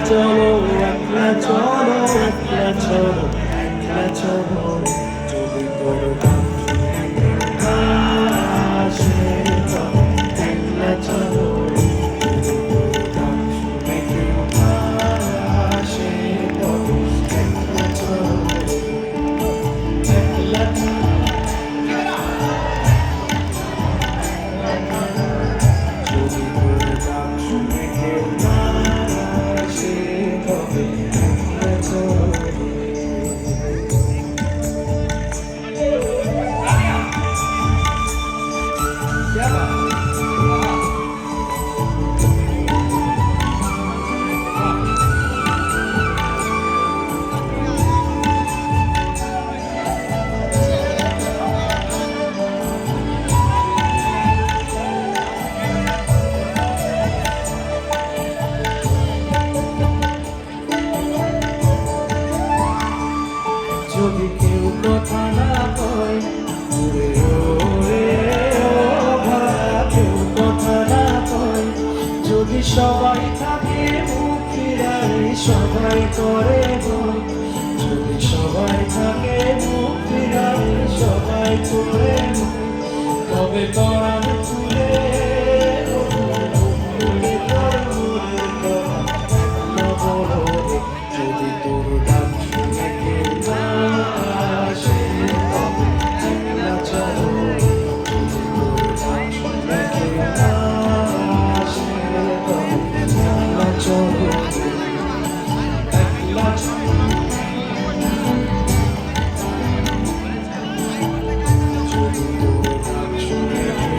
চলো একলা চলো একলা চলো একলা চলো যদি তোর নাম আসে তবে একলা চলো আসে তবে একলা চলো একলা যদি তোর নাম শুনে কেউ না আসে তবে একলা চলো যদি কেউ কথা না কয় ওরে ওরে ও ভাড়া কেউ কথা না কয় যদি সবাই থাকে মুখ ফিরাই সবাই করে বই যদি সবাই থাকে মুখ ফিরাই সবাই করে বই তবে পরাণ তুলে যদি তোর ডাক শুনে কেউ না আসে তবে একলা চলো যদি তোর ডাক শুনে কেউ না আসে তবে একলা চলো একলা চলো যদি তোর ডাক শুনে